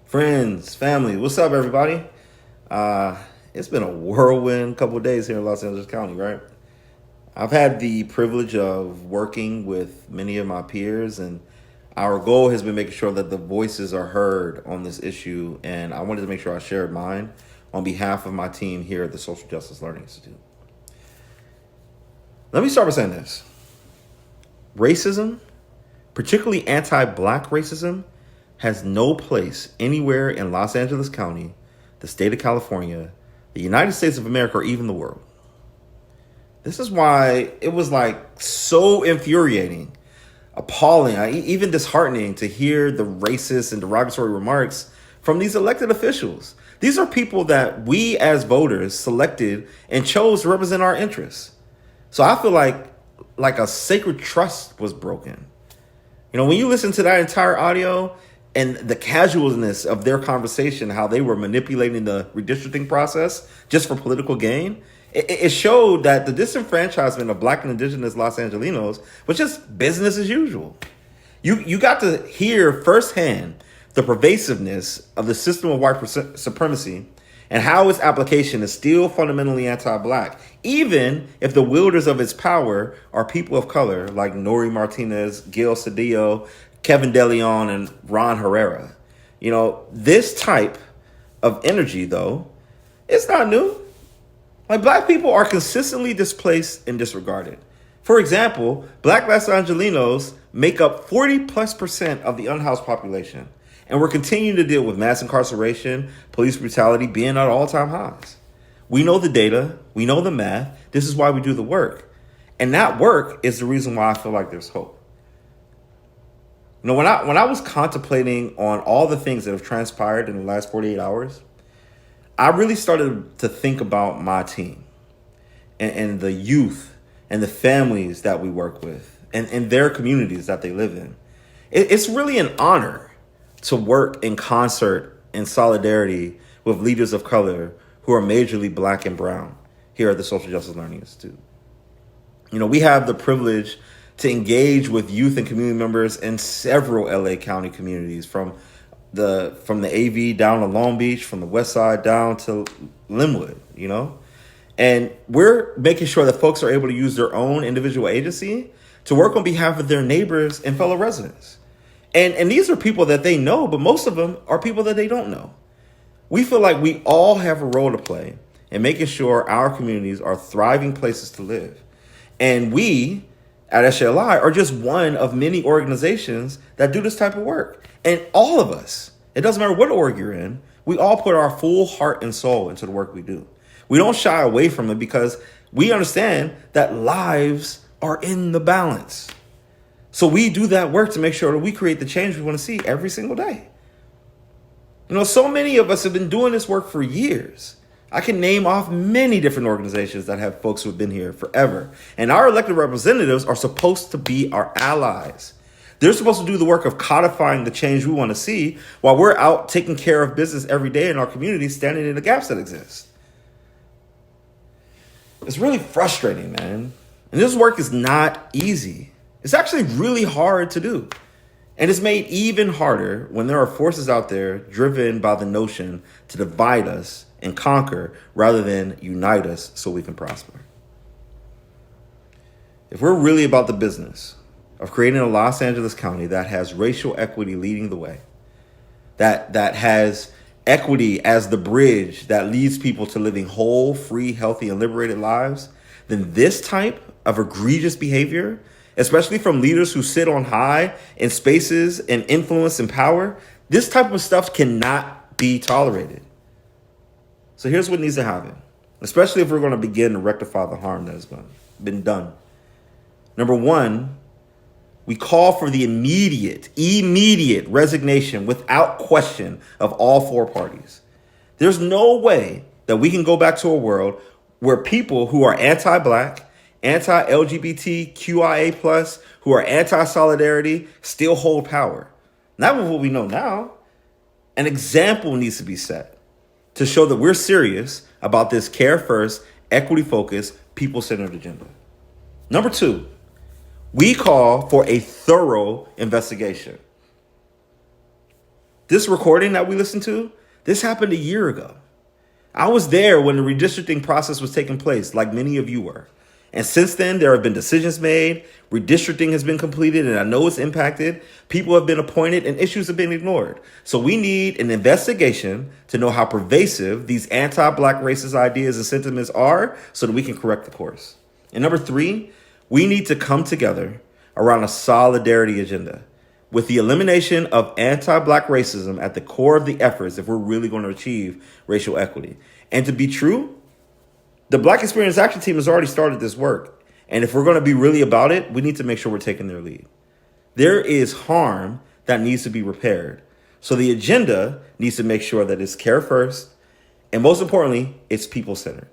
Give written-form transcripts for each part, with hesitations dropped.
Friends, family, what's up, everybody? It's been a whirlwind couple of days here in Los Angeles County, right? I've had the privilege of working with many of my peers, and our goal has been making sure that the voices are heard on this issue, and I wanted to make sure I shared mine on behalf of my team here at the Social Justice Learning Institute. Let me start by saying this. Racism, particularly anti-Black racism, has no place anywhere in Los Angeles County, the state of California, the United States of America, or even the world. This is why it was so infuriating, appalling, even disheartening to hear the racist and derogatory remarks from these elected officials. These are people that we as voters selected and chose to represent our interests. So I feel like a sacred trust was broken. You know, when you listen to that entire audio and the casualness of their conversation, how they were manipulating the redistricting process just for political gain, it showed that the disenfranchisement of Black and Indigenous Los Angelenos was just business as usual. You got to hear firsthand the pervasiveness of the system of white supremacy and how its application is still fundamentally anti-Black, even if the wielders of its power are people of color like Nury Martinez, Gil Cedillo, Kevin De León, and Ron Herrera. You know, this type of energy, though, it's not new. Black people are consistently displaced and disregarded. For example, Black Los Angelenos make up 40+% of the unhoused population, and we're continuing to deal with mass incarceration, police brutality being at all-time highs. We know the data, we know the math. This is why we do the work. And that work is the reason why I feel like there's hope. You know, when I was contemplating on all the things that have transpired in the last 48 hours, I really started to think about my team and the youth and the families that we work with and their communities that they live in. It's really an honor to work in concert in solidarity with leaders of color who are majorly Black and brown here at the Social Justice Learning Institute. You know, we have the privilege to engage with youth and community members in several LA County communities, from the AV down to Long Beach, from the West Side down to Linwood, you know? And we're making sure that folks are able to use their own individual agency to work on behalf of their neighbors and fellow residents. And these are people that they know, but most of them are people that they don't know. We feel like we all have a role to play in making sure our communities are thriving places to live. And we at SJLI are just one of many organizations that do this type of work. And all of us, it doesn't matter what org you're in, we all put our full heart and soul into the work we do. We don't shy away from it because we understand that lives are in the balance. So we do that work to make sure that we create the change we want to see every single day. You know, so many of us have been doing this work for years. I can name off many different organizations that have folks who have been here forever. And our elected representatives are supposed to be our allies. They're supposed to do the work of codifying the change we want to see while we're out taking care of business every day in our community, standing in the gaps that exist. It's really frustrating, man. And this work is not easy. It's actually really hard to do. And it's made even harder when there are forces out there driven by the notion to divide us and conquer rather than unite us so we can prosper. If we're really about the business of creating a Los Angeles County that has racial equity leading the way, that has equity as the bridge that leads people to living whole, free, healthy, and liberated lives, then this type of egregious behavior, especially from leaders who sit on high in spaces and influence and power, this type of stuff cannot be tolerated. So here's what needs to happen, especially if we're going to begin to rectify the harm that has been done. Number one, we call for the immediate resignation without question of all four parties. There's no way that we can go back to a world where people who are anti-Black, anti-LGBTQIA+, who are anti-solidarity, still hold power. Not with what we know now. An example needs to be set to show that we're serious about this care first, equity focused, people centered agenda. Number two, we call for a thorough investigation. This recording that we listened to, this happened a year ago. I was there when the redistricting process was taking place, like many of you were. And since then, there have been decisions made, redistricting has been completed, and I know it's impacted. People have been appointed, and issues have been ignored. So we need an investigation to know how pervasive these anti-Black racist ideas and sentiments are so that we can correct the course. And number 3, we need to come together around a solidarity agenda with the elimination of anti-Black racism at the core of the efforts if we're really going to achieve racial equity. And to be true, the Black Experience Action Team has already started this work. And if we're going to be really about it, we need to make sure we're taking their lead. There is harm that needs to be repaired. So the agenda needs to make sure that it's care first, and most importantly, it's people-centered.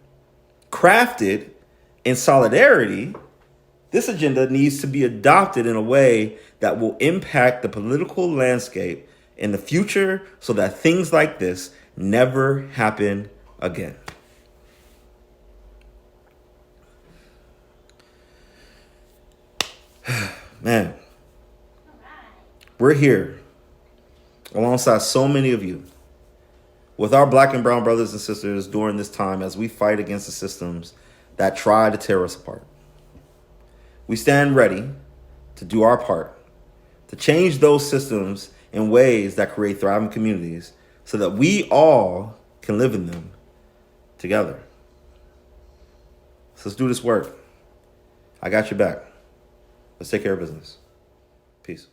Crafted in solidarity, this agenda needs to be adopted in a way that will impact the political landscape in the future so that things like this never happen again. Man, we're here alongside so many of you with our Black and brown brothers and sisters during this time as we fight against the systems that try to tear us apart. We stand ready to do our part to change those systems in ways that create thriving communities so that we all can live in them together. So let's do this work. I got your back. Let's take care of business. Peace.